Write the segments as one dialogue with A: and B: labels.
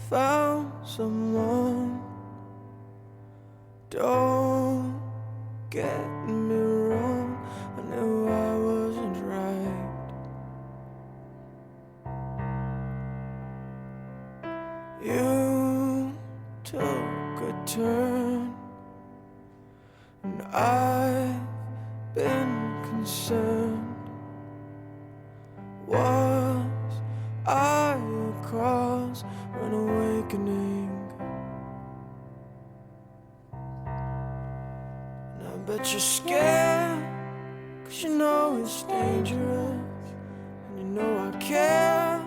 A: found someone. Don't get me wrong, I knew I wasn't right. You took a turn, and I've been concerned. Was I a cause or an awakening? And I bet you're scared, 'cause you know it's dangerous. And you know I care,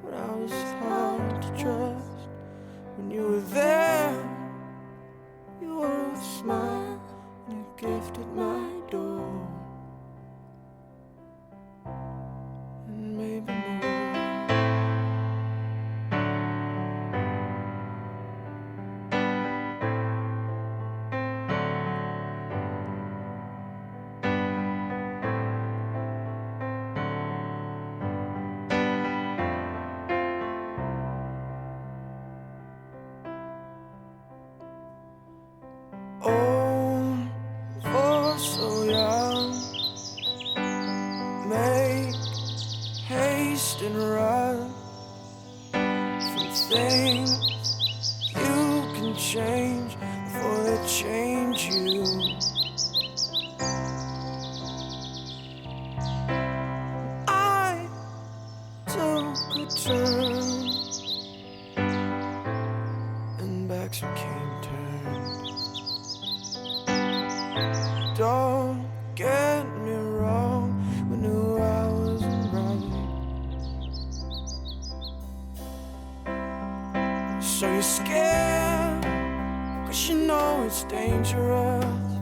A: but I was hard to trust. When you were there, you were a smile and a gift at my door. And maybe more. Oh, for so young, make haste and run from things you can change before they change you. I took a turn, and backs became turned. Don't get me wrong, we knew I wasn't right. So you're scared, 'cause you know it's dangerous.